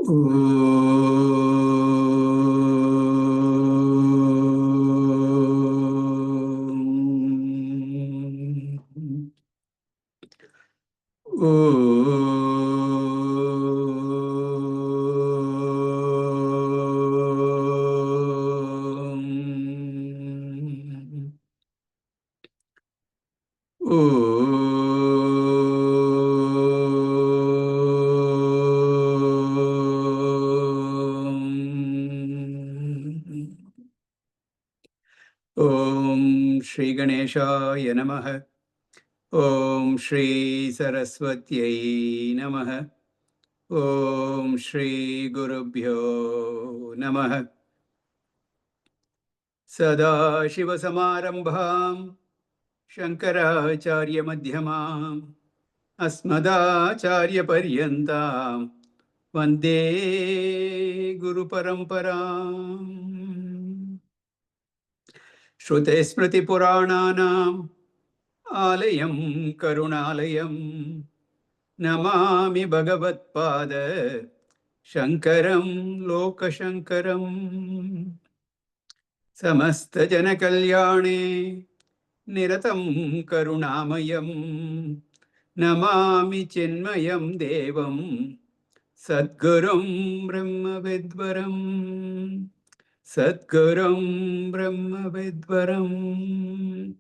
Om Shri Ganeshaya Namaha. Om Shri Saraswatyai Namaha. Om Shri Gurubhyo Namaha. Sada Shiva Samarambham Shankaracharya Madhyamam Asmadacharya Paryantam Vande Guru Paramparam. Shruti Smriti Purananam Alayam Karunalayam Namami Bhagavatpada Shankaram Lokashankaram Samasta Jana Kalyane Niratam Karunamayam Namami Chinmayam Devam Sadgurum Brahma Vidvaram Sadgurum Brahma Vidvaram.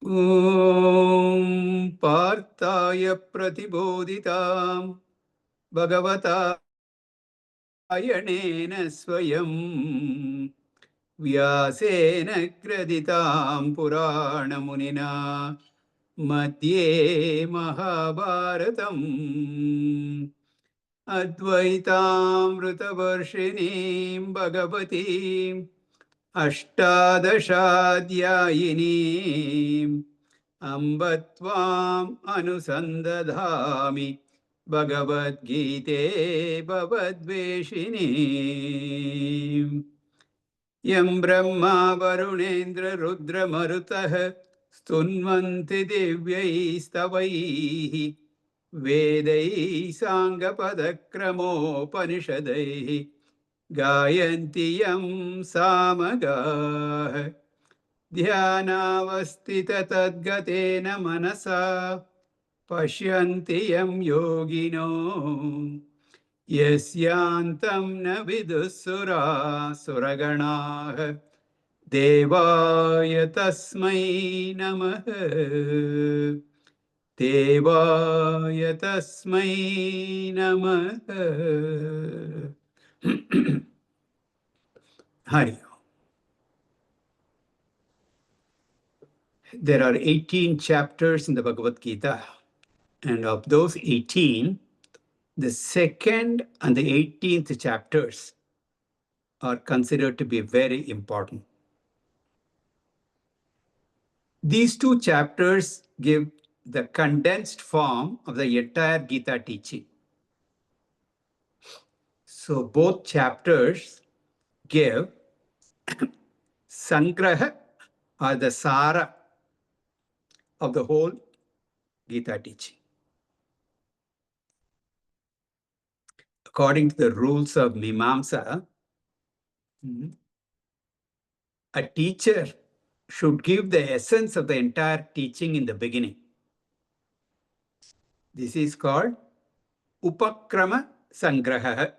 Om Partaya Pratibodhitam Bhagavata Ayanena Swayam Vyasena Kraditam Purana Munina Madhye Mahabharatam Advaitam Vritavarshinim Bhagavatim Ashtadashadhyayinim Ambatvam Anusandadhami Bhagavad Gite Bhavadveshinim Yam Brahma Varunendra Rudra Marutah Stunvanti Divyai Stavaihi Vedai Sangapadakrammo Panishadaihi Gayanti Yam Samagah Dhyanavastita Tadgatena Manasa Pashyanti Yam Yogino Yasyantam Na Vidusura Suraganah Devaya Tasmai Namaha Devaya Tasmai Namaha. Hari. There are 18 chapters in the Bhagavad Gita, and of those 18, the second and the 18th chapters are considered to be very important. These two chapters give the condensed form of the entire Gita teaching. So both chapters give Sangraha or the Sara of the whole Gita teaching. According to the rules of Mimamsa, a teacher should give the essence of the entire teaching in the beginning. This is called Upakrama Sangraha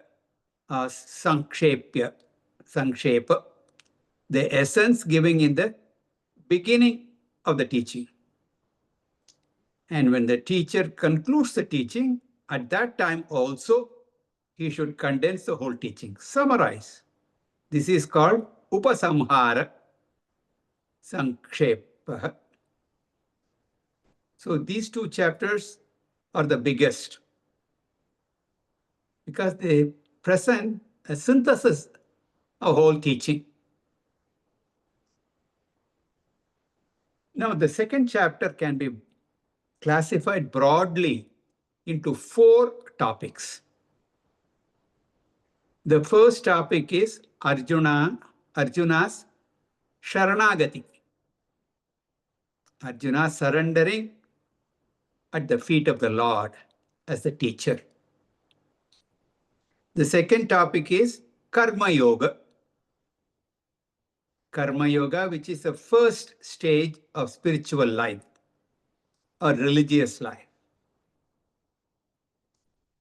or Sankshepya, Sankshepa, the essence giving in the beginning of the teaching. And when the teacher concludes the teaching, at that time also, he should condense the whole teaching, summarize. This is called Upasamhara Sankshepa. So these two chapters are the biggest because they present a synthesis of whole teaching. Now, the second chapter can be classified broadly into 4 topics. The first topic is Arjuna's Sharanagati. Arjuna surrendering at the feet of the Lord. as a teacher. The second topic is Karma Yoga. Karma Yoga, which is the first stage of spiritual life or religious life.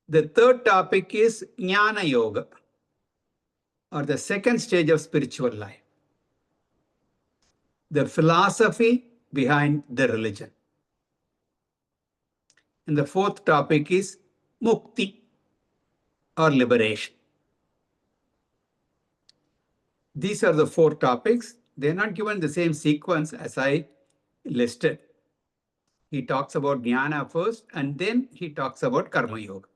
The third topic is Jnana Yoga, or the second stage of spiritual life, the philosophy behind the religion. And the fourth topic is Mukti, or liberation. These are the four topics. They're not given the same sequence as I listed. He talks about Jnana first, and then he talks about Karma Yoga.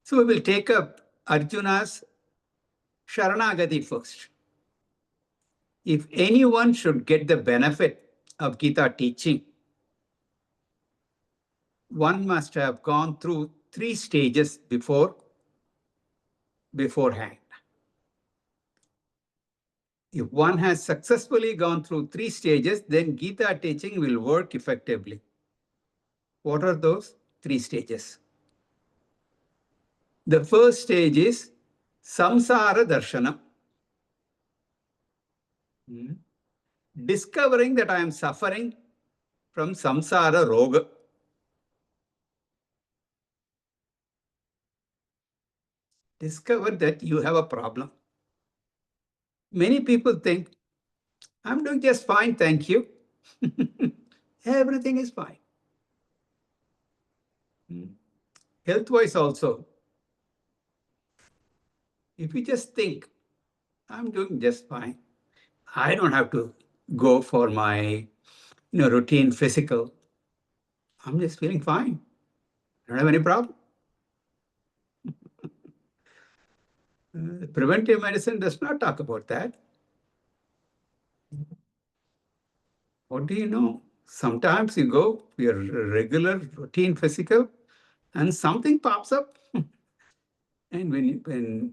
So we will take up Arjuna's Sharanagati first. If anyone should get the benefit of Gita teaching, one must have gone through 3 stages beforehand. If one has successfully gone through 3 stages, then Gita teaching will work effectively. What are those 3 stages? The first stage is Samsara Darshanam. Discovering that I am suffering from Samsara Roga. Discover that you have a problem. Many people think, I'm doing just fine, thank you. Everything is fine. Health-wise also, if you just think, I'm doing just fine, I don't have to go for my routine physical. I'm just feeling fine. I don't have any problem. Preventive medicine does not talk about that. What do you know? Sometimes you go for your regular routine physical and something pops up. And when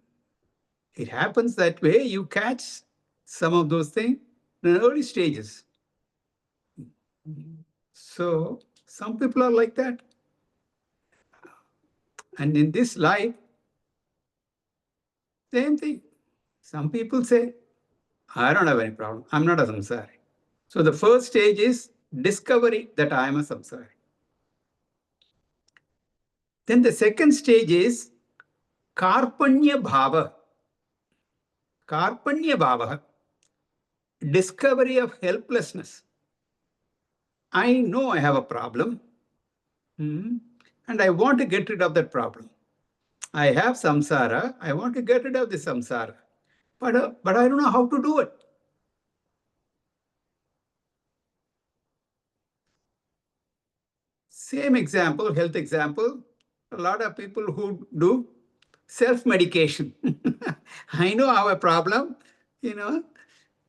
it happens that way, you catch some of those things in the early stages. So some people are like that. And in this life, same thing. Some people say, I don't have any problem. I'm not a samsari. So the first stage is discovery that I am a samsari. Then the second stage is Karpanya Bhava. Karpanya Bhava. Discovery of helplessness. I know I have a problem. And I want to get rid of that problem. I have samsara. I want to get rid of the samsara. But I don't know how to do it. Same example, health example. A lot of people who do self-medication. I know I have a problem.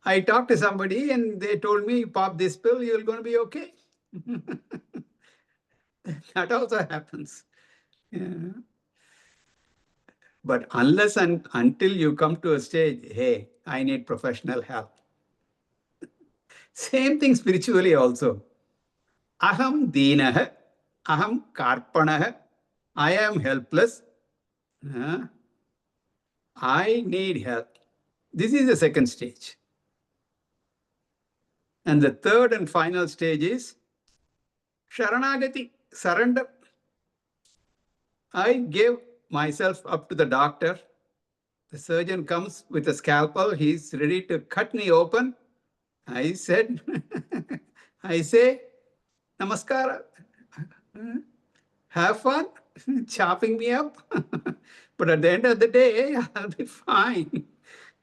I talked to somebody and they told me, pop this pill, you're going to be okay. That also happens. Yeah. But unless and until you come to a stage, hey, I need professional help. Same thing spiritually also. Aham deenah, aham karpanah, I am helpless. I need help. This is the second stage. And the third and final stage is Sharanagati, surrender. I gave myself up to the doctor. The surgeon comes with a scalpel. He's ready to cut me open. I said, I say, Namaskara. Have fun chopping me up. But at the end of the day, I'll be fine.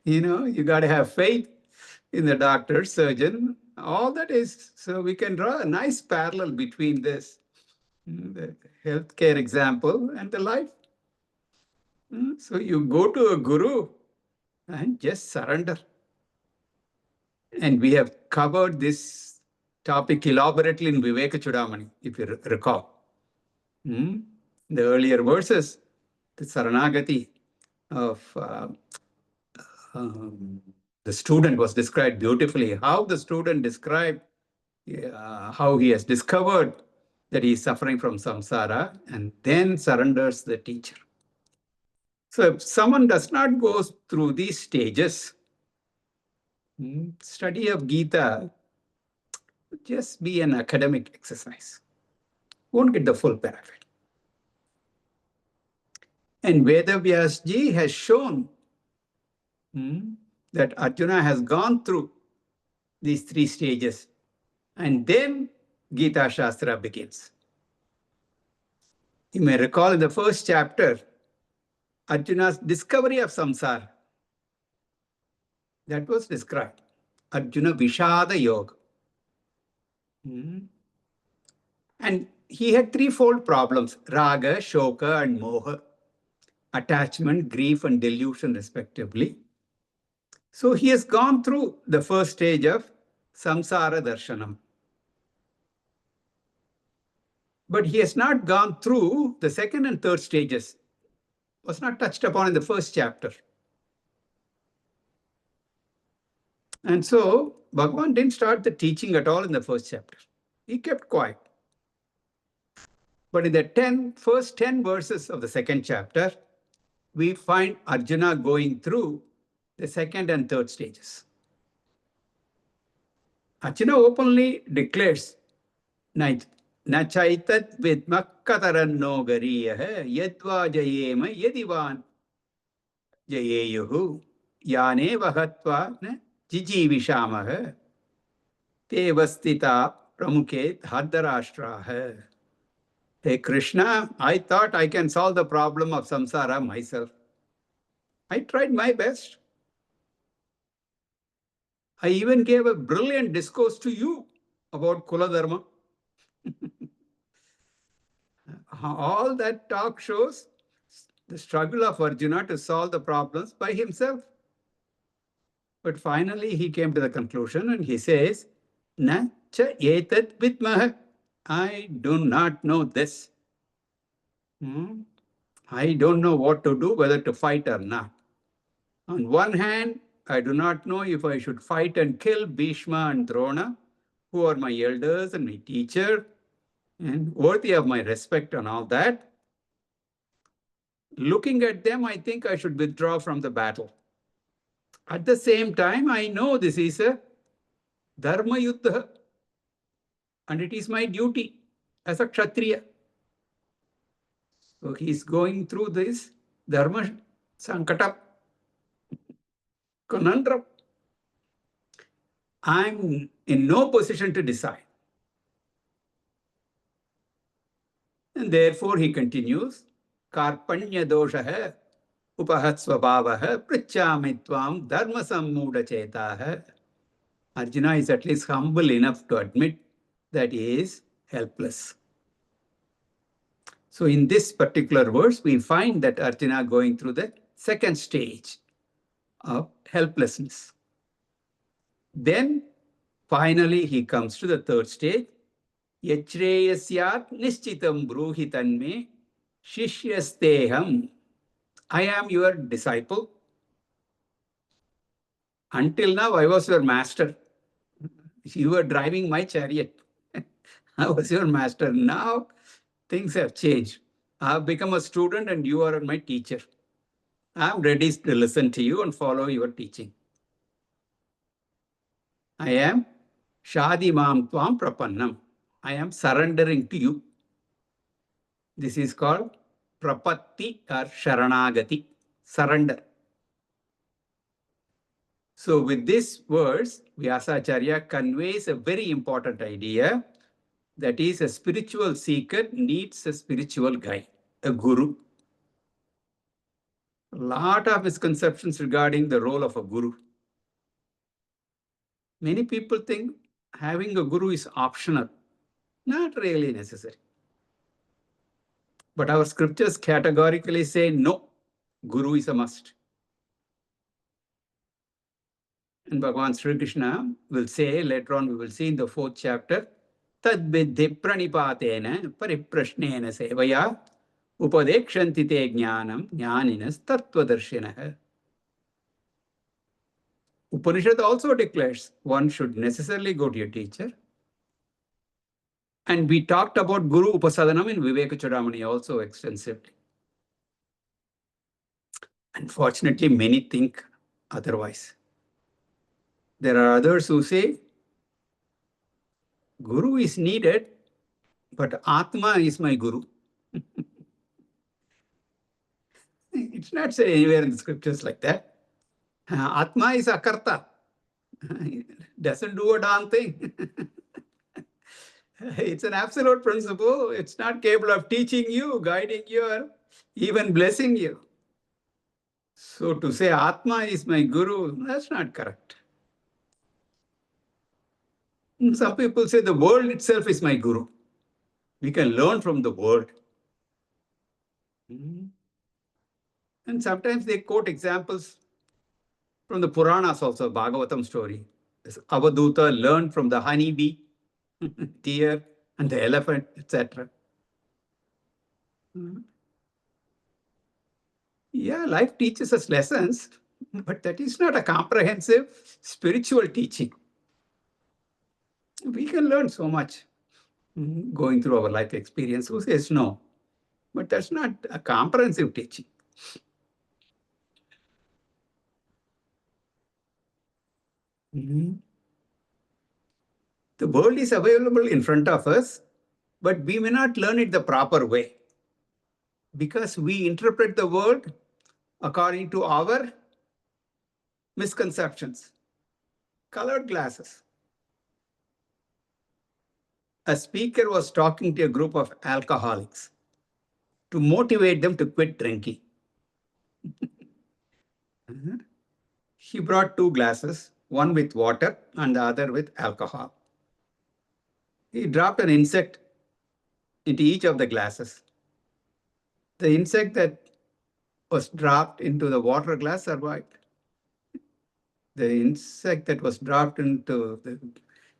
You got to have faith in the doctor, surgeon, all that is. So we can draw a nice parallel between this, the healthcare example and the life. So you go to a guru and just surrender. And we have covered this topic elaborately in Viveka Chudamani, if you recall. The earlier verses, the Saranagati of the student was described beautifully. How the student described how he has discovered that he is suffering from samsara, and then surrenders the teacher. So if someone does not go through these stages, study of Gita would just be an academic exercise. Won't get the full benefit. And Vedavyas ji has shown that Arjuna has gone through these three stages, and then Gita Shastra begins. You may recall in the first chapter, Arjuna's discovery of samsara. That was described. Arjuna Vishada Yoga. And he had threefold problems: raga, shoka, and moha. Attachment, grief, and delusion, respectively. So he has gone through the first stage of samsara darshanam. But he has not gone through the second and third stages. Was not touched upon in the first chapter. And so Bhagavan didn't start the teaching at all in the first chapter. He kept quiet. But in the first 10 verses of the second chapter, we find Arjuna going through the second and third stages. Arjuna openly declares, Na chaitat vidmak kataranno gariyah yadva jayema yadivan jayeyuhu yane vahatva jijivishamaha te vastita pramukhe dhardarashtraha. Hey Krishna, I thought I can solve the problem of samsara myself. I tried my best. I even gave a brilliant discourse to you about Kula Dharma. All that talk shows the struggle of Arjuna to solve the problems by himself. But finally he came to the conclusion and he says, Na cha etat vidmaha. I do not know this. I don't know what to do, whether to fight or not. On one hand, I do not know if I should fight and kill Bhishma and Drona, who are my elders and my teacher, and worthy of my respect and all that. Looking at them, I think I should withdraw from the battle. At the same time, I know this is a Dharma Yuddha, and it is my duty as a Kshatriya. So he is going through this Dharma Sankata conundrum. I'm in no position to decide. And therefore he continues, Karpanya doshaha upahat svabhavaha prichami tvam dharma sammuda chetaha. Arjuna is at least humble enough to admit that he is helpless. So in this particular verse, we find that Arjuna going through the second stage of helplessness. Then finally he comes to the third stage. Yachreyasyaat nishchitam bruhi tanme shishyasteham. I am your disciple. Until now, I was your master. You were driving my chariot. I was your master. Now, things have changed. I have become a student and you are my teacher. I am ready to listen to you and follow your teaching. I am Shadimam Tvam Prapannam. I am surrendering to you. This is called Prapatti or Sharanagati, surrender. So with this verse, Vyasacharya conveys a very important idea, that is, a spiritual seeker needs a spiritual guide, a guru. A lot of misconceptions regarding the role of a guru. Many people think having a guru is optional. Not really necessary. But our scriptures categorically say no, guru is a must. And Bhagavan Sri Krishna will say, later on we will see in the 4th chapter, Tad vidhi pranipatena pariprashnena sevaya upadekshanti te jnanam jnaninas tattvadarshinaha. Upanishad also declares one should necessarily go to your teacher And we talked about Guru Upasadanam in Viveka Chudamani also extensively. Unfortunately, many think otherwise. There are others who say Guru is needed, but Atma is my Guru. It's not said anywhere in the scriptures like that. Atma is akarta. Doesn't do a darn thing. It's an absolute principle. It's not capable of teaching you, guiding you, or even blessing you. So to say Atma is my Guru, that's not correct. Some people say the world itself is my Guru. We can learn from the world. And sometimes they quote examples from the Puranas also, Bhagavatam story. This Avaduta learned from the honeybee, deer, and the elephant, etc. Yeah, life teaches us lessons, but that is not a comprehensive spiritual teaching. We can learn so much going through our life experience. Who says no? But that's not a comprehensive teaching. The world is available in front of us, but we may not learn it the proper way because we interpret the world according to our misconceptions, colored glasses. A speaker was talking to a group of alcoholics to motivate them to quit drinking. He brought 2 glasses, one with water and the other with alcohol. He dropped an insect into each of the glasses. The insect that was dropped into the water glass survived. The insect that was dropped into the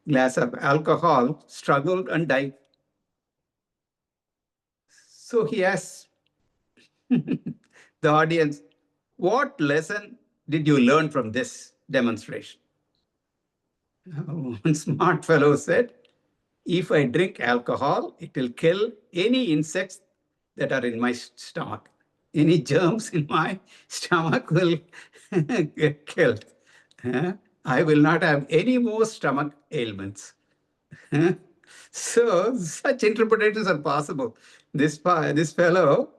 glass of alcohol struggled and died. So he asked the audience, what lesson did you learn from this demonstration? One smart fellow said, if I drink alcohol, it will kill any insects that are in my stomach. Any germs in my stomach will get killed. I will not have any more stomach ailments. So such interpretations are possible. This fellow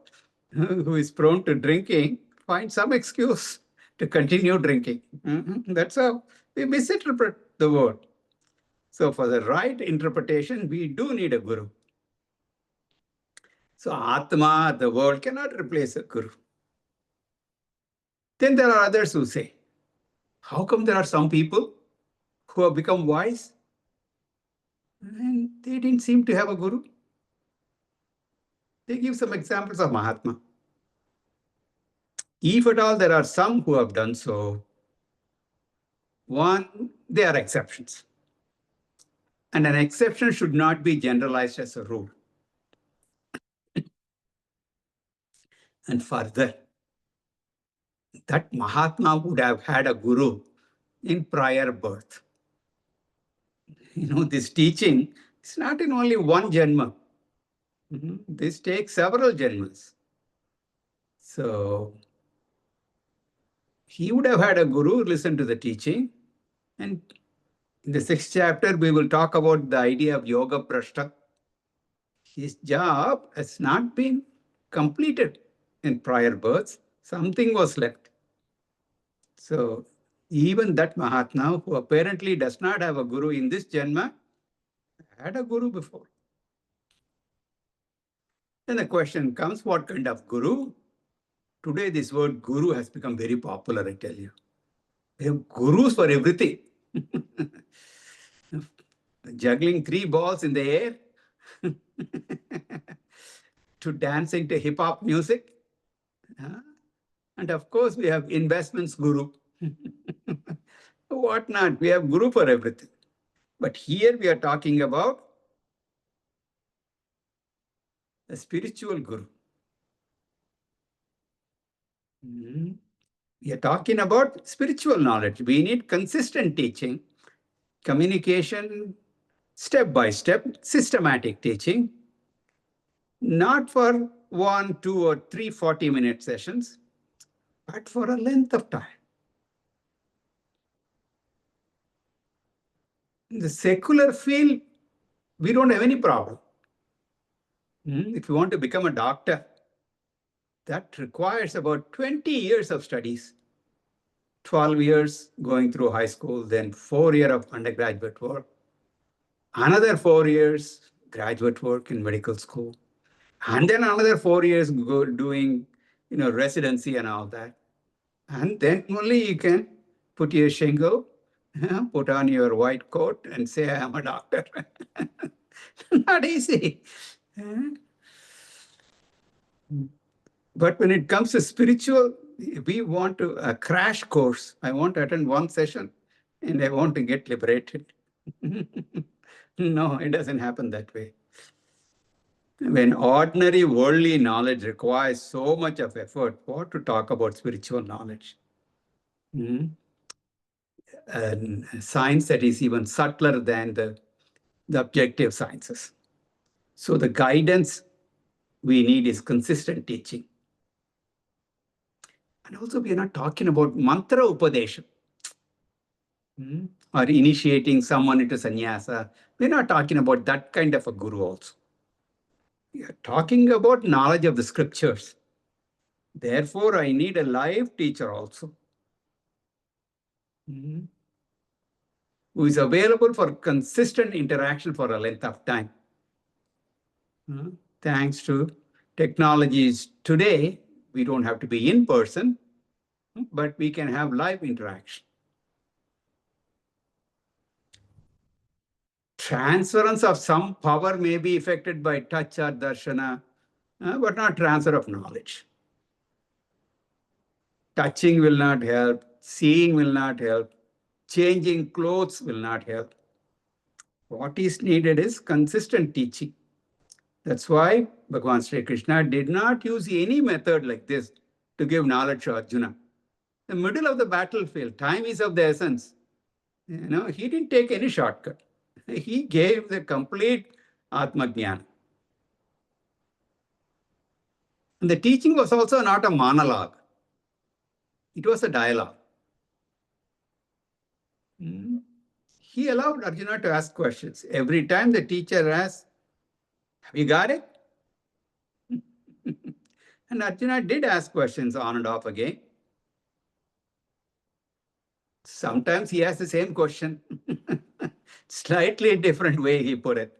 who is prone to drinking finds some excuse to continue drinking. That's how we misinterpret the word. So for the right interpretation, we do need a guru. So Atma, the world, cannot replace a guru. Then there are others who say, how come there are some people who have become wise and they didn't seem to have a guru? They give some examples of Mahatma. If at all there are some who have done so, one, they are exceptions. And an exception should not be generalized as a rule. And further, that Mahatma would have had a guru in prior birth. This teaching is not in only one janma. This takes several janmas. So he would have had a guru listen to the teaching. And in the 6th chapter, we will talk about the idea of yoga prashta. His job has not been completed in prior births. Something was left. So even that Mahatma, who apparently does not have a guru in this janma, had a guru before. Then the question comes, what kind of guru? Today, this word guru has become very popular, I tell you. We have gurus for everything. Juggling 3 balls in the air to dancing to hip-hop music. And of course, we have investments guru. What not? We have guru for everything. But here we are talking about a spiritual guru. We are talking about spiritual knowledge. We need consistent teaching, communication, step-by-step, systematic teaching, not for 1, 2, or 3 40-minute sessions, but for a length of time. In the secular field, we don't have any problem. If you want to become a doctor, that requires about 20 years of studies, 12 years going through high school, then 4 years of undergraduate work, another 4 years graduate work in medical school, and then another 4 years doing residency and all that. And then only you can put your shingle, put on your white coat and say, I am a doctor. Not easy. But when it comes to spiritual, we want to a crash course. I want to attend one session and I want to get liberated. No, it doesn't happen that way. When ordinary worldly knowledge requires so much of effort, what to talk about spiritual knowledge? And science that is even subtler than the objective sciences. So the guidance we need is consistent teaching. And also we are not talking about mantra upadesha or initiating someone into sannyasa. We're not talking about that kind of a guru also. We are talking about knowledge of the scriptures. Therefore, I need a live teacher also, who is available for consistent interaction for a length of time. Thanks to technologies today, we don't have to be in person, but we can have live interaction. Transference of some power may be affected by touch or darshana, but not transfer of knowledge. Touching will not help, seeing will not help, changing clothes will not help. What is needed is consistent teaching. That's why Bhagavan Sri Krishna did not use any method like this to give knowledge to Arjuna. The middle of the battlefield, time is of the essence. He didn't take any shortcut. He gave the complete Atma Jnana. And the teaching was also not a monologue. It was a dialogue. He allowed Arjuna to ask questions. Every time the teacher asked, have you got it? And Arjuna did ask questions on and off again. Sometimes he asked the same question. Slightly different way he put it.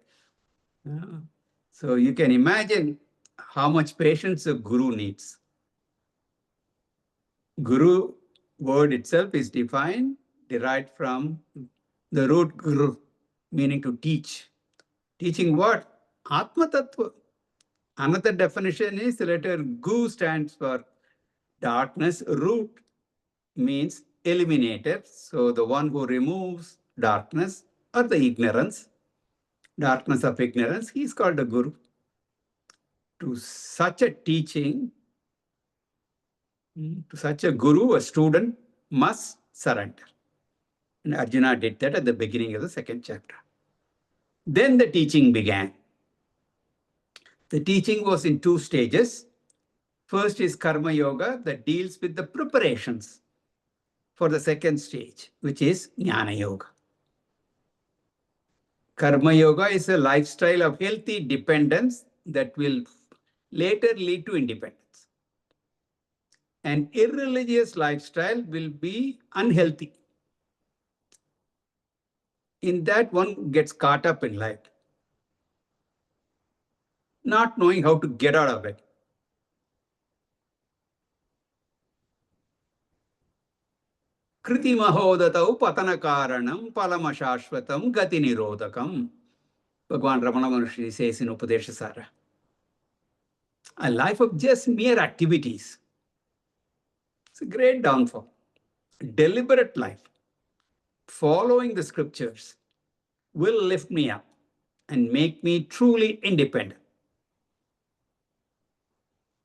So you can imagine how much patience a guru needs. Guru word itself is derived from the root guru, meaning to teach. Teaching what? Atma Tattva. Another definition is the letter Gu stands for darkness. Root means eliminator. So the one who removes darkness or the ignorance, darkness of ignorance, he is called a guru. To such a teaching, to such a guru, a student must surrender. And Arjuna did that at the beginning of the second chapter. Then the teaching began. The teaching was in 2 stages. First is Karma Yoga that deals with the preparations for the second stage, which is Jnana Yoga. Karma Yoga is a lifestyle of healthy dependence that will later lead to independence. An irreligious lifestyle will be unhealthy. In that, one gets caught up in life, not knowing how to get out of it. Kriti mahodatau patana karanam palamashashvatam gati nirodhakam. Bhagavan Ramana Maharshi says in Upadesha. A life of just mere activities. It's a great downfall. Deliberate life, following the scriptures, will lift me up and make me truly independent.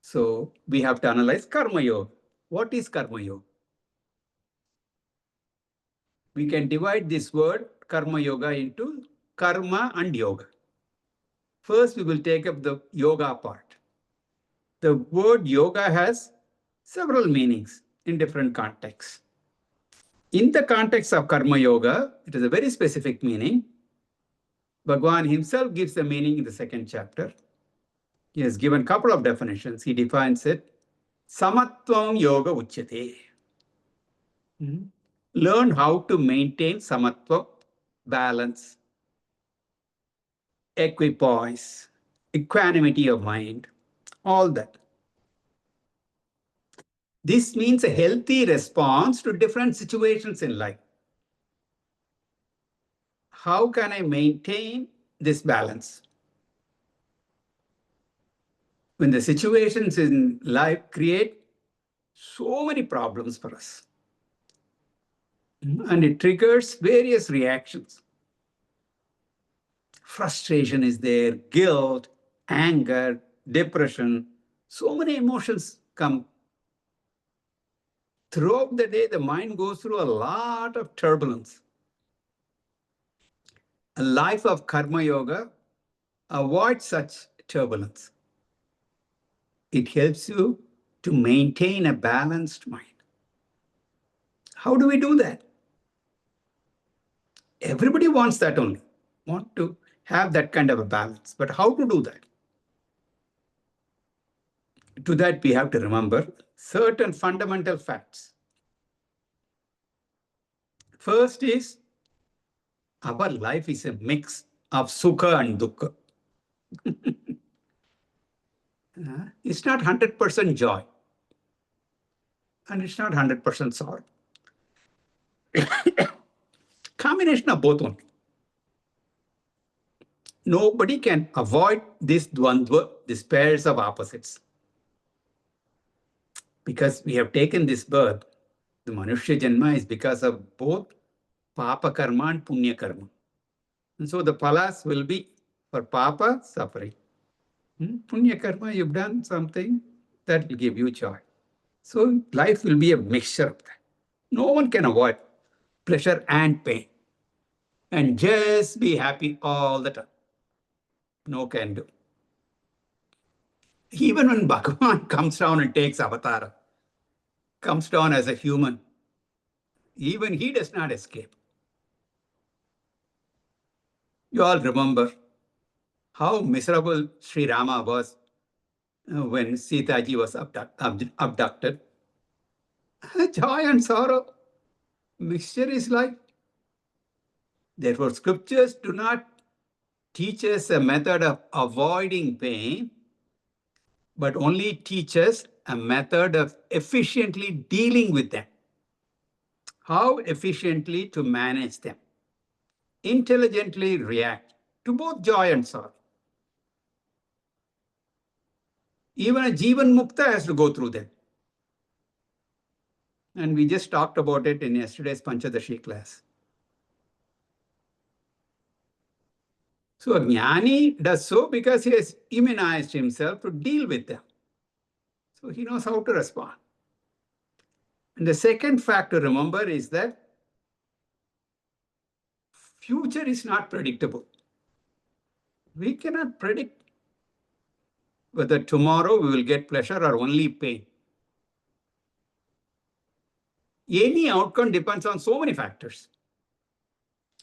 So we have to analyze Karma Yoga. What is Karma Yoga? We can divide this word Karma Yoga into karma and yoga. First, we will take up the yoga part. The word yoga has several meanings in different contexts. In the context of karma yoga, it is a very specific meaning. Bhagwan himself gives the meaning in the second chapter. He has given a couple of definitions. He defines it. Samatvam yoga uchyate. Learn how to maintain samatva, balance, equipoise, equanimity of mind, all that. This means a healthy response to different situations in life. How can I maintain this balance? When the situations in life create so many problems for us, and it triggers various reactions. Frustration is there, guilt, anger, depression, so many emotions come. Throughout the day, the mind goes through a lot of turbulence. A life of karma yoga avoids such turbulence. It helps you to maintain a balanced mind. How do we do that? Everybody wants that only, want to have that kind of a balance. But how to do that? To that, we have to remember certain fundamental facts. First is, our life is a mix of sukha and dukkha. It's not 100% joy, and it's not 100% sorrow. Combination of both only. Nobody can avoid this dvandva, these pairs of opposites. Because we have taken this birth, the Manushya Janma is because of both Papa Karma and Punya Karma. And so the phalas will be for Papa, suffering. Punya Karma, you've done something that will give you joy. So life will be a mixture of that. No one can avoid pleasure and pain and just be happy all the time. No can do. Even when Bhagavan comes down and takes avatar, comes down as a human, even he does not escape. You all remember how miserable Sri Rama was when Sita ji was abducted. Joy and sorrow, mixture is life. Therefore, scriptures do not teach us a method of avoiding pain, but only teach us a method of efficiently dealing with them. How efficiently to manage them. Intelligently react to both joy and sorrow. Even a Jivan Mukta has to go through them. And we just talked about it in yesterday's Panchadashi class. So a Jnani does so because he has immunized himself to deal with them. So he knows how to respond. And the second fact to remember is that future is not predictable. We cannot predict whether tomorrow we will get pleasure or only pain. Any outcome depends on so many factors.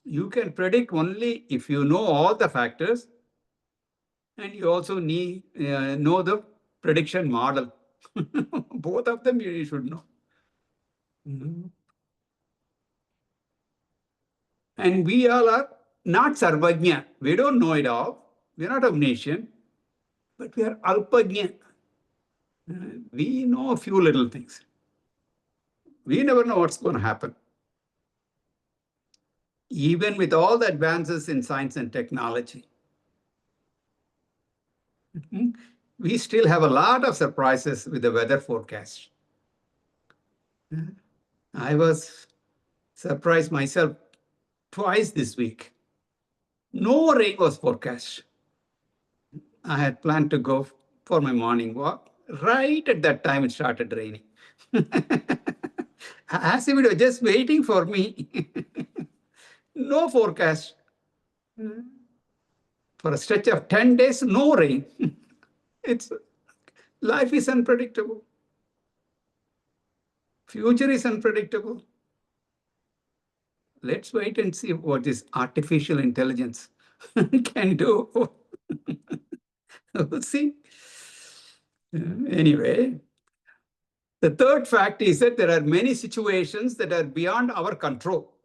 You can predict only if you know all the factors, and you also need know the prediction model. Both of them you should know. And we all are not sarvajna. We don't know it all. We are not omniscient, but we are alpajna. We know a few little things. We never know what's going to happen. Even with all the advances in science and technology, we still have a lot of surprises with the weather forecast. I was surprised myself twice this week. No rain was forecast. I had planned to go for my morning walk. Right at that time, it started raining. As if it was just waiting for me. No forecast. For a stretch of 10 days, no rain. Life is unpredictable. Future is unpredictable. Let's wait and see what this artificial intelligence can do. We'll see. Anyway, the third fact is that there are many situations that are beyond our control,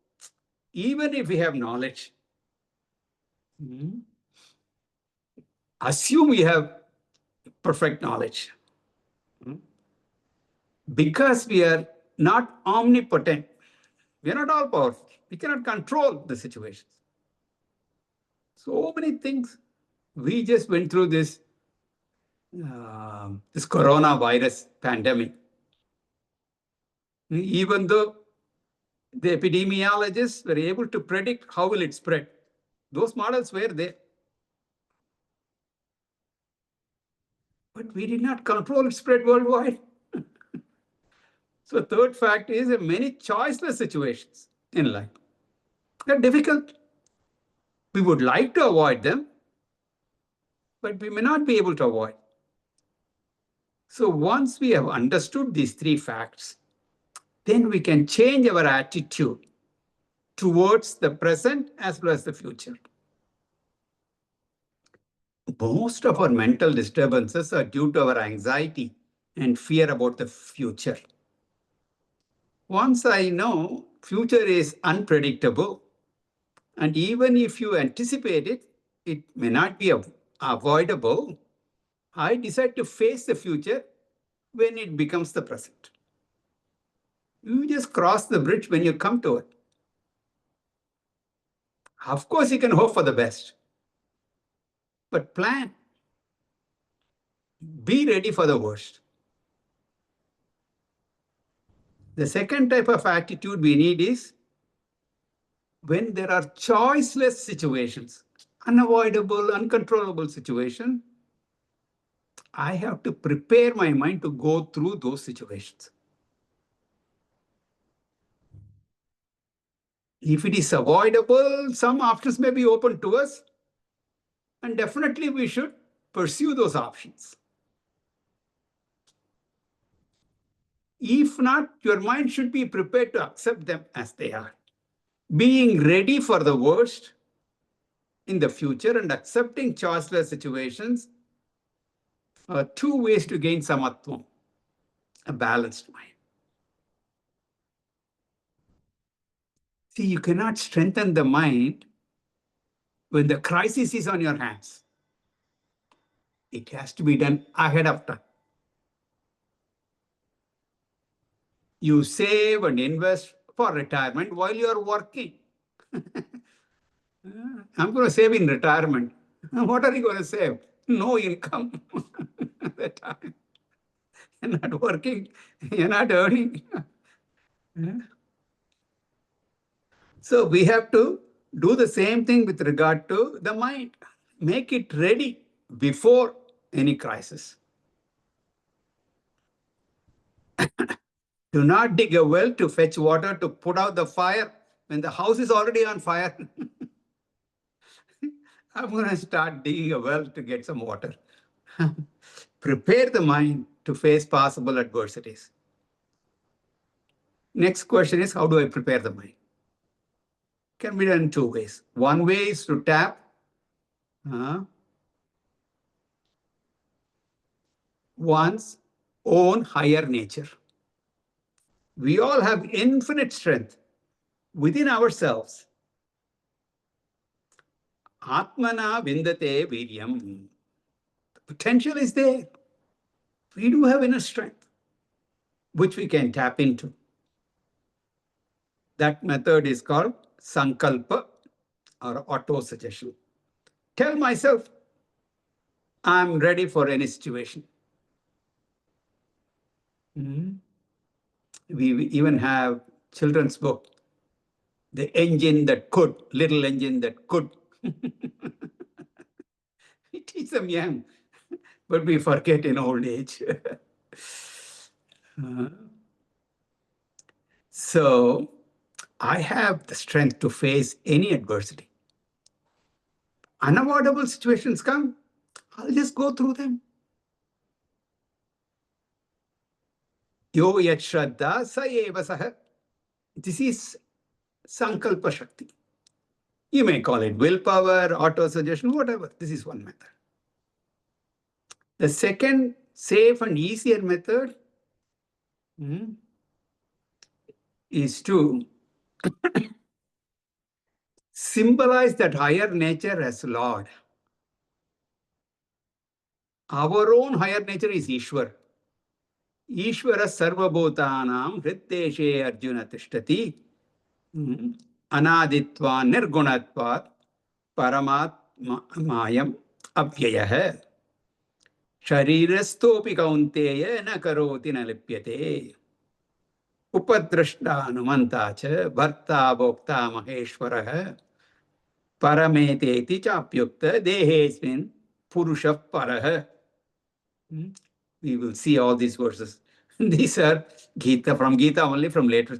even if we have knowledge. Assume we have perfect knowledge. Because we are not omnipotent, we are not all powerful. We cannot control the situations. So many things. We just went through this coronavirus pandemic. Even though the epidemiologists were able to predict how will it spread, those models were there. But we did not control its spread worldwide. So third fact is that many choiceless situations in life. They're difficult. We would like to avoid them, but we may not be able to avoid. So once we have understood these three facts, then we can change our attitude towards the present as well as the future. Most of our mental disturbances are due to our anxiety and fear about the future. Once I know future is unpredictable, and even if you anticipate it, it may not be avoidable. I decide to face the future when it becomes the present. You just cross the bridge when you come to it. Of course, you can hope for the best, but plan. Be ready for the worst. The second type of attitude we need is when there are choiceless situations, unavoidable, uncontrollable situations, I have to prepare my mind to go through those situations. If it is avoidable, some options may be open to us, and definitely we should pursue those options. If not, your mind should be prepared to accept them as they are. Being ready for the worst in the future and accepting choiceless situations are two ways to gain samatvam, a balanced mind. See, you cannot strengthen the mind when the crisis is on your hands. It has to be done ahead of time. You save and invest for retirement while you are working. I'm going to save in retirement. What are you going to save? No income. That time. You're not working. You're not earning. So we have to do the same thing with regard to the mind. Make it ready before any crisis. Do not dig a well to fetch water to put out the fire when the house is already on fire. I'm going to start digging a well to get some water. Prepare the mind to face possible adversities. Next question is, how do I prepare the mind? Can be done in two ways. One way is to tap one's own higher nature. We all have infinite strength within ourselves. Atmana vindate viryam. The potential is there. We do have inner strength, which we can tap into. That method is called sankalpa or auto-suggestion. Tell myself, I'm ready for any situation. We even have children's book, The Engine That Could, Little Engine That Could. We teach them young, but we forget in old age. So I have the strength to face any adversity. unavoidable situations come, I'll just go through them. Yo yat shraddha sa eva saha. This is Sankalpa Shakti. You may call it willpower, auto-suggestion, whatever. This is one method. The second, safe and easier method is to symbolize that higher nature as Lord. Our own higher nature is Ishwar. Ishvara sarvabhutanam hriddeshe arjuna tishtati anaditva nirgunatvat paramatmayam avyayah sharirastopi kaunteya na karoti na lipyate upadrashta anumanta cha bharta bhokta maheshwarah paramete chapyukta dehesmin purusha parah. We will see all these verses. These are Gita, from Gita only, from later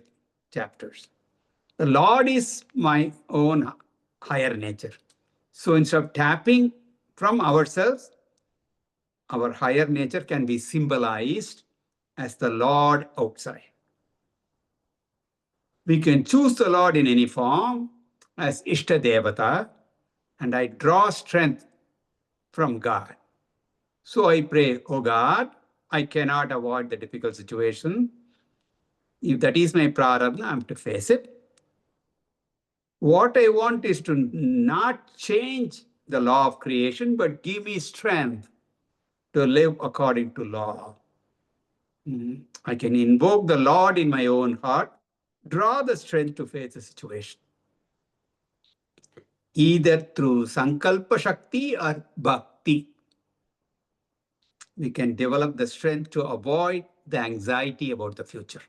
chapters. The Lord is my own higher nature. So instead of tapping from ourselves, our higher nature can be symbolized as the Lord outside. We can choose the Lord in any form as Ishta Devata, and I draw strength from God. So I pray, oh God, I cannot avoid the difficult situation. If that is my prarabdha, I am to face it. What I want is to not change the law of creation, but give me strength to live according to law. I can invoke the Lord in my own heart, draw the strength to face the situation. Either through Sankalpa Shakti or Bhakti. We can develop the strength to avoid the anxiety about the future.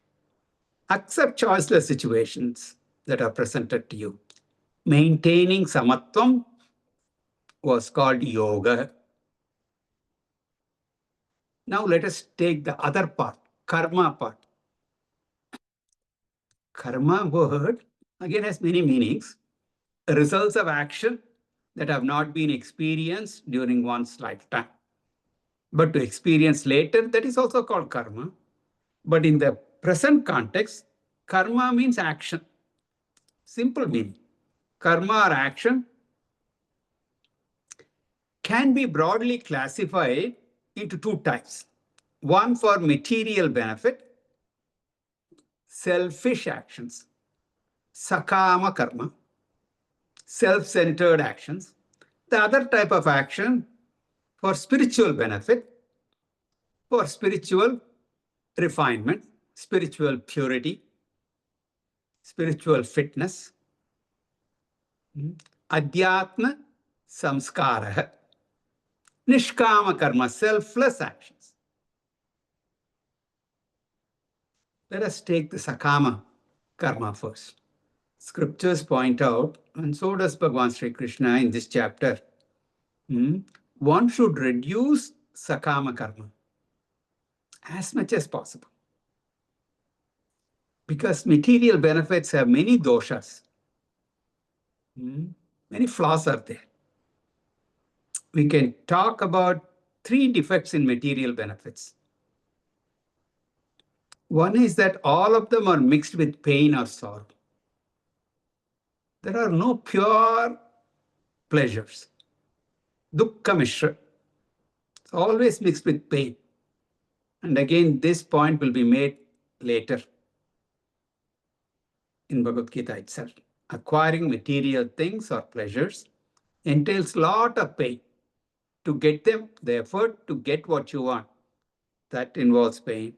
Accept choiceless situations that are presented to you. Maintaining samatvam was called yoga. Now let us take the other part, karma part. Karma word again has many meanings. Results of action that have not been experienced during one's lifetime, but to experience later, that is also called karma. But in the present context, karma means action. Simple meaning. Karma or action can be broadly classified into two types. One for material benefit, selfish actions, sakama karma, self-centered actions. The other type of action for spiritual benefit, for spiritual refinement, spiritual purity, spiritual fitness. Adhyatma samskara, nishkama karma, selfless actions. Let us take the sakama karma first. Scriptures point out, and so does Bhagavan Sri Krishna in this chapter, one should reduce sakama karma as much as possible. Because material benefits have many doshas. Many flaws are there. We can talk about 3 defects in material benefits. One is that all of them are mixed with pain or sorrow. There are no pure pleasures. Dukkha mishra. It's always mixed with pain. And again, this point will be made later in Bhagavad Gita itself. Acquiring material things or pleasures entails a lot of pain. To get them, the effort to get what you want, that involves pain.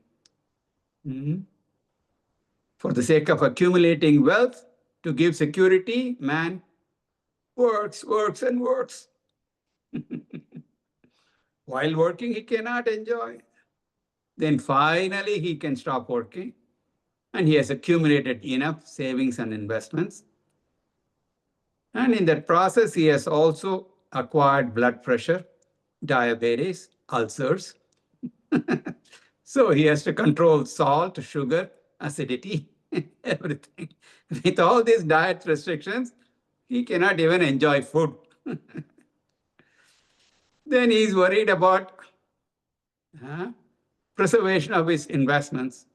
For the sake of accumulating wealth, to give security, man works, and works. While working, he cannot enjoy. Then finally, he can stop working. And he has accumulated enough savings and investments. And in that process, he has also acquired blood pressure, diabetes, ulcers. So he has to control salt, sugar, acidity, everything. With all these diet restrictions, he cannot even enjoy food. Then he's worried about preservation of his investments.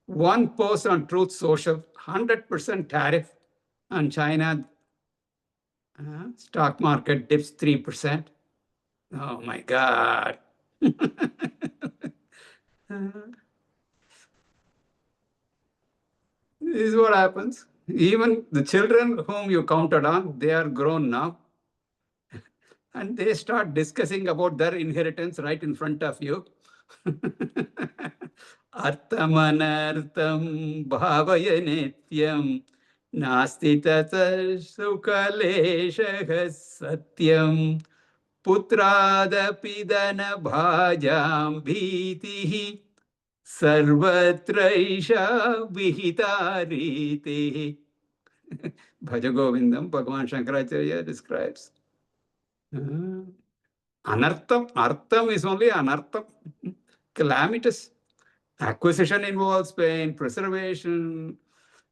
One post on Truth Social, 100% tariff on China. Stock market dips 3%. Oh my God. This is what happens. Even the children whom you counted on, they are grown now. And they start discussing about their inheritance right in front of you. Arthamanartham bhavaya nityam nasti tata sukhaleshah satyam putradapi dana bhajam bhitihi sarvatraisha vihitariti. Bhajagovindam, Bhagavan Shankaracharya describes. Anartham. Artham is only anartham. Calamitous. Acquisition involves pain, preservation.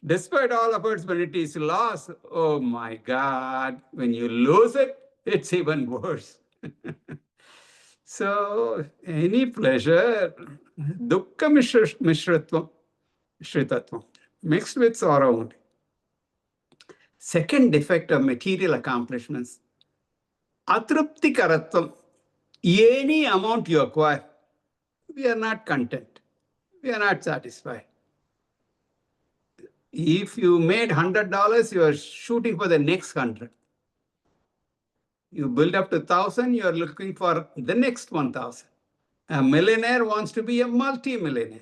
Despite all efforts, when it is lost, oh my God, when you lose it, it's even worse. So, any pleasure, dukkha mishritatvam, mixed with sorrow only. Second defect of material accomplishments, atrupti karatvam. Any amount you acquire, we are not content. We are not satisfied. If you made $100, you are shooting for the next 100. You build up to 1,000, you are looking for the next 1,000. A millionaire wants to be a multi-millionaire.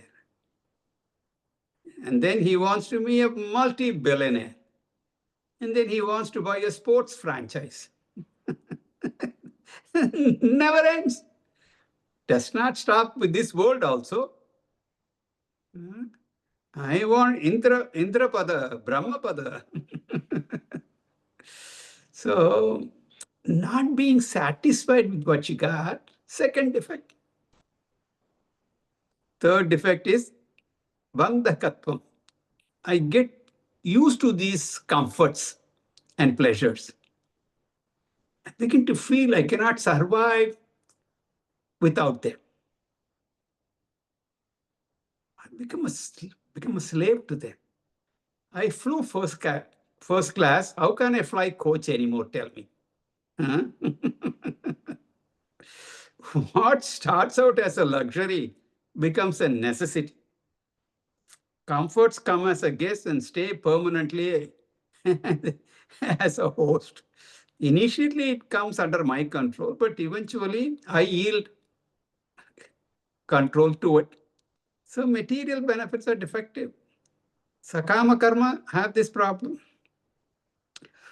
And then he wants to be a multi-billionaire. And then he wants to buy a sports franchise. Never ends. Does not stop with this world also. I want Indrapada, Brahmapada. So, not being satisfied with what you got, second defect. Third defect is bandhakatvam. I get used to these comforts and pleasures. I begin to feel I cannot survive without them. I become a slave to them. I flew first class. How can I fly coach anymore? Tell me. Huh? What starts out as a luxury becomes a necessity. Comforts come as a guest and stay permanently as a host. Initially, it comes under my control, but eventually I yield control to it. So material benefits are defective. Sakama karma have this problem.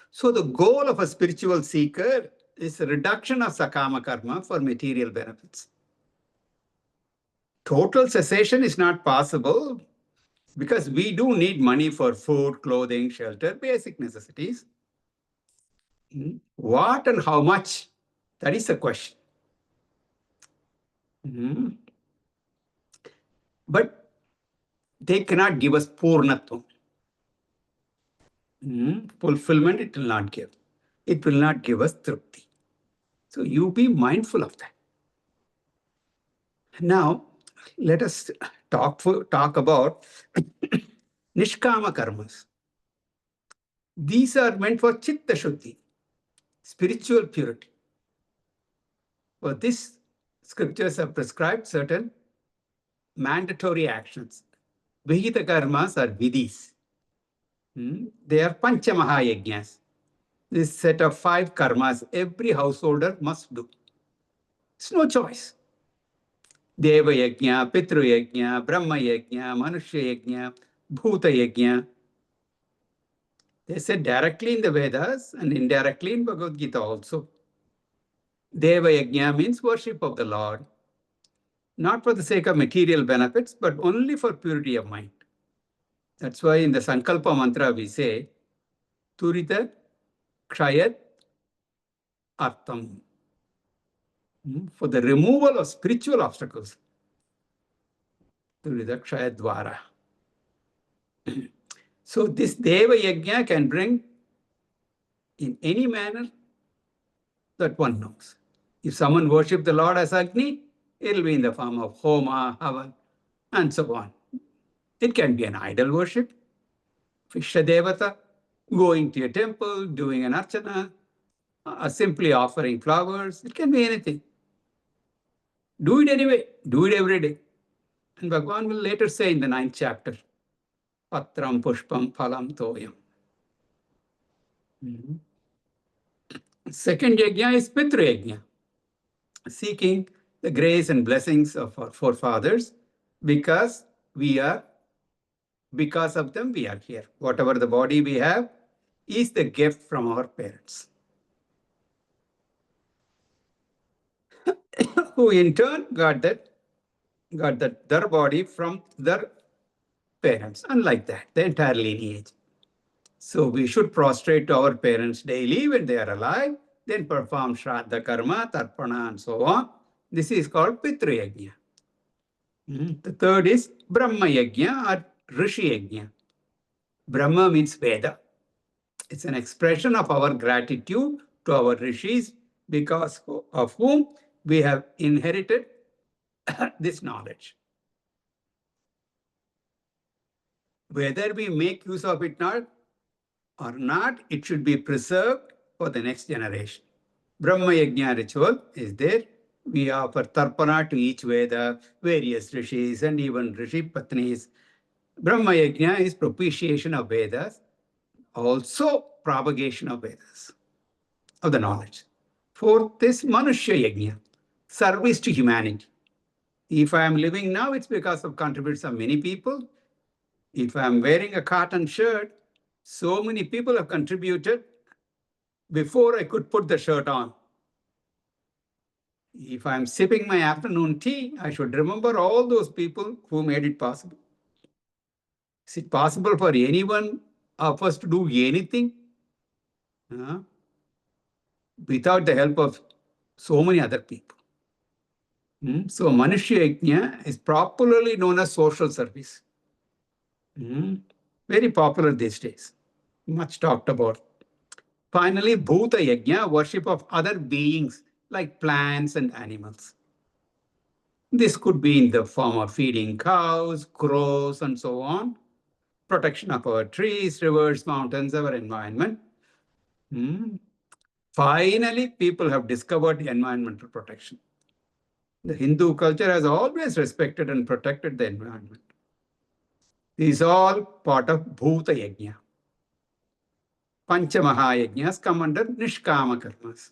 So the goal of a spiritual seeker is a reduction of sakama karma for material benefits. Total cessation is not possible because we do need money for food, clothing, shelter, basic necessities. What and how much? That is the question. But they cannot give us purnatvam. Fulfillment it will not give. It will not give us trupti. So you be mindful of that. Now, let us talk about nishkama karmas. These are meant for chitta shuddhi, spiritual purity. For this, scriptures have prescribed certain mandatory actions. Vihita karmas are vidhis. They are panchamaha yajnas. This set of 5 karmas every householder must do. It's no choice. Deva yajna, Pitru yajna, Brahma yajna, Manushya yajna, Bhuta yajna. They said directly in the Vedas and indirectly in Bhagavad Gita also. Deva yajna means worship of the Lord. Not for the sake of material benefits, but only for purity of mind. That's why in the Sankalpa mantra we say, Turita Kshayat Artam. For the removal of spiritual obstacles. Turita Kshayat Dvara. So this Deva Yajna can bring in any manner that one knows. If someone worships the Lord as Agni, it will be in the form of Homa, Havan, and so on. It can be an idol worship, Ishta going to a temple, doing an archana, simply offering flowers. It can be anything. Do it anyway. Do it every day. And Bhagavan will later say in the 9th chapter, Patram Pushpam Phalam Toyam. Second yajna is Pitru yajna, seeking the grace and blessings of our forefathers because of them we are here. Whatever the body we have is the gift from our parents, who in turn got their body from their parents. Unlike that, the entire lineage. So we should prostrate to our parents daily when they are alive, then perform Shraddha Karma, Tarpana, and so on. This is called Pitru Yajna. The third is Brahma Yajna or Rishi Yajna. Brahma means Veda. It's an expression of our gratitude to our rishis because of whom we have inherited this knowledge. Whether we make use of it or not, it should be preserved for the next generation. Brahma Yajna ritual is there. We offer Tarpana to each Veda, various rishis, and even Rishi Patnis. Brahma Yajna is propitiation of Vedas, also propagation of Vedas, of the knowledge. Fourth is Manushya Yajna, service to humanity. If I am living now, it's because of contributions of many people. If I am wearing a cotton shirt, so many people have contributed before I could put the shirt on. If I'm sipping my afternoon tea, I should remember all those people who made it possible. Is it possible for anyone of us to do anything without the help of so many other people? So Manushya Yajna is popularly known as social service. Very popular these days. Much talked about. Finally, Bhuta Yajna, worship of other beings like plants and animals. This could be in the form of feeding cows, crows, and so on. Protection of our trees, rivers, mountains, our environment. Finally, people have discovered environmental protection. The Hindu culture has always respected and protected the environment. These are all part of Bhuta Yajna. Pancha-Mahayajnas come under Nishkama Karmas.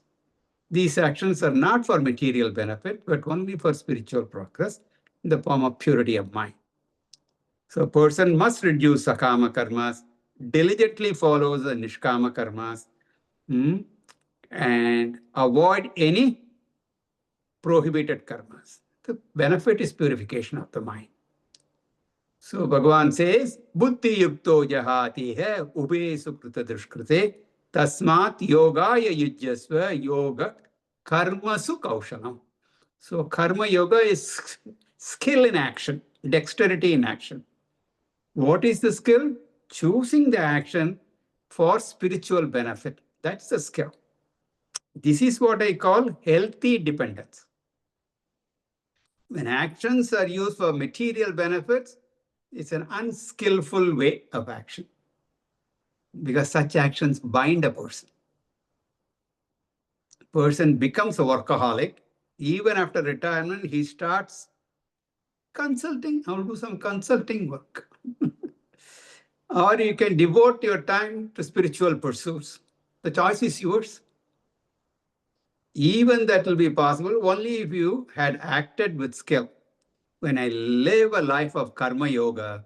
These actions are not for material benefit, but only for spiritual progress in the form of purity of mind. So a person must reduce Sakama Karmas, diligently follow the Nishkama Karmas, and avoid any prohibited karmas. The benefit is purification of the mind. So Bhagavan says, Buddhi yukto jahati hai ube sukrita dushkrite tasmat yogaya yujyasva yoga karmasu kaushalam. So karma yoga is skill in action, dexterity in action. What is the skill? Choosing the action for spiritual benefit. That's the skill. This is what I call healthy dependence. When actions are used for material benefits, it's an unskillful way of action because such actions bind a person. A person becomes a workaholic. Even after retirement, he starts consulting. I'll do some consulting work. Or you can devote your time to spiritual pursuits. The choice is yours. Even that will be possible only if you had acted with skill. When I live a life of karma yoga,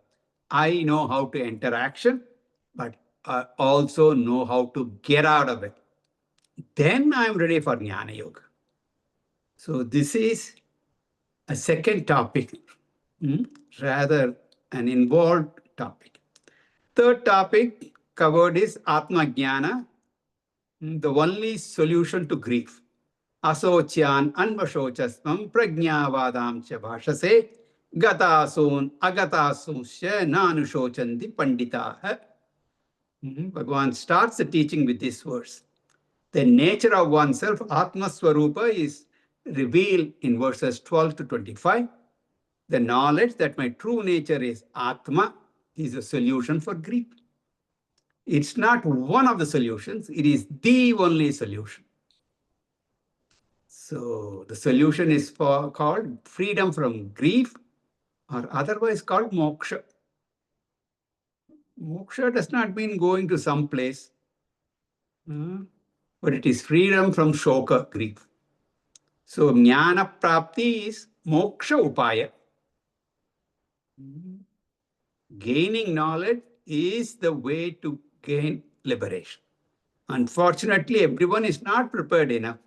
I know how to enter action, but I also know how to get out of it. Then I'm ready for jnana yoga. So this is a second topic, rather an involved topic. Third topic covered is Atma Jnana, the only solution to grief. Asocyan anvashochastam prajnavadam cha bhashase gatasun agatasusya nanushochandi panditaha. Bhagavan starts the teaching with this verse. The nature of oneself, Atma Swarupa, is revealed in verses 12 to 25. The knowledge that my true nature is Atma is a solution for grief. It's not one of the solutions, it is the only solution. So the solution is called freedom from grief, or otherwise called moksha. Moksha does not mean going to some place, but it is freedom from shoka, grief. So jnana prapti is moksha upaya. Gaining knowledge is the way to gain liberation. Unfortunately, everyone is not prepared enough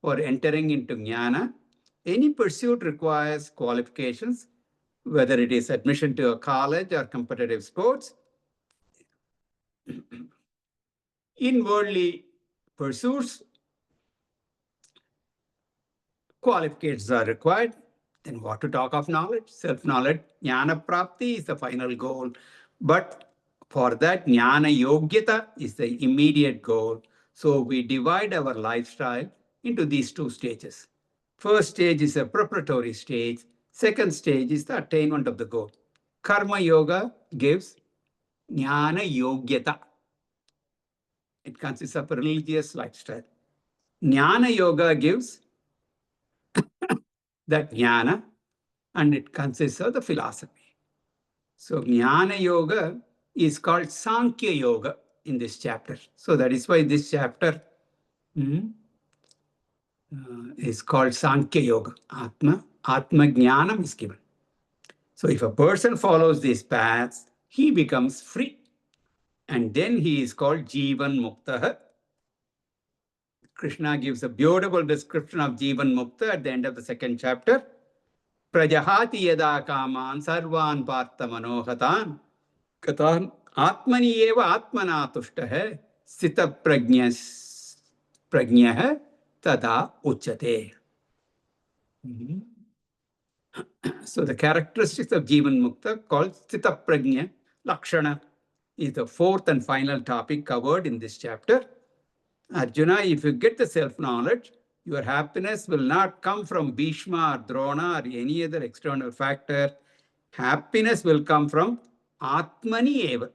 for entering into jnana. Any pursuit requires qualifications, whether it is admission to a college or competitive sports. In worldly pursuits, qualifications are required. Then what to talk of knowledge? Self-knowledge, jnana prapti is the final goal. But for that, jnana yogyata is the immediate goal. So we divide our lifestyle into these two stages. First stage is a preparatory stage. Second stage is the attainment of the goal. Karma yoga gives jnana yogyata. It consists of a religious lifestyle. Jnana yoga gives that jnana, and it consists of the philosophy. So jnana yoga is called Samkhya Yoga in this chapter. So that is why this chapter is called Samkhya Yoga. Atma Jnanam is given. So if a person follows these paths, he becomes free. And then he is called Jivan Muktaha. Krishna gives a beautiful description of Jivan Mukta at the end of the second chapter. Prajahati yada kaman sarvan partha manohatan katan atmani eva atmana tushtaha sita prajnah tada uchate. So the characteristics of Jivan Mukta called Sthita Prajna Lakshana is the fourth and final topic covered in this chapter. Arjuna, if you get the self-knowledge, your happiness will not come from Bhishma or Drona or any other external factor. Happiness will come from Atmani eva,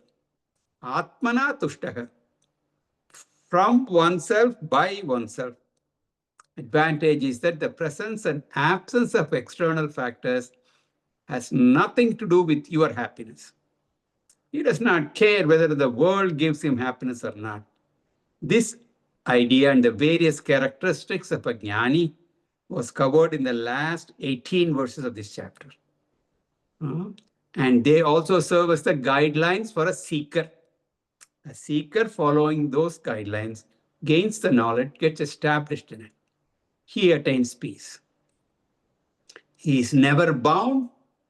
Atmana tushtaha, from oneself, by oneself. Advantage is that the presence and absence of external factors has nothing to do with your happiness. He does not care whether the world gives him happiness or not. This idea and the various characteristics of a jnani was covered in the last 18 verses of this chapter. And they also serve as the guidelines for a seeker. A seeker following those guidelines gains the knowledge, gets established in it. He attains peace. He is never bound,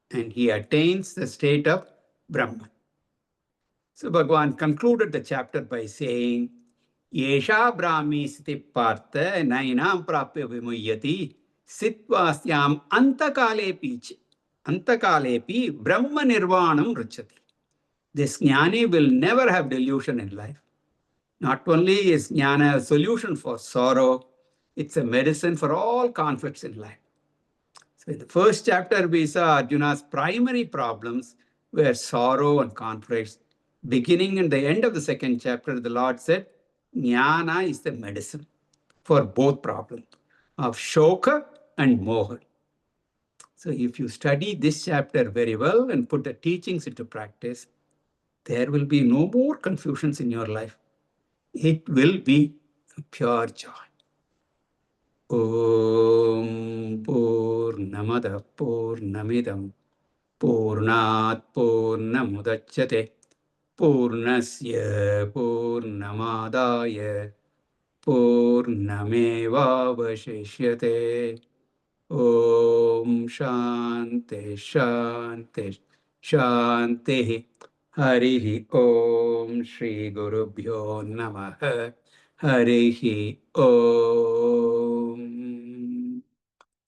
and he attains the state of Brahman. So Bhagavan concluded the chapter by saying, Yesha Brahmi Siti Partha Nainam Prapya Vimuyyati Sitvastyam Antakalepi Brahma Nirvanam Ruchati. This jnani will never have delusion in life. Not only is jnana a solution for sorrow, it's a medicine for all conflicts in life. So in the first chapter, we saw Arjuna's primary problems were sorrow and conflicts. Beginning and the end of the second chapter, the Lord said, Jnana is the medicine for both problems of shoka and moha. So if you study this chapter very well and put the teachings into practice, there will be no more confusions in your life. It will be pure joy. Om Purnamada Purnamidam Purnat Purnamudachyate Purnasya Purnamadaya Purnamevavashishyate. Om Shanti Shanti Shanti. Harihi Om. Shri Gurubhyo Namaha. Harihi Om.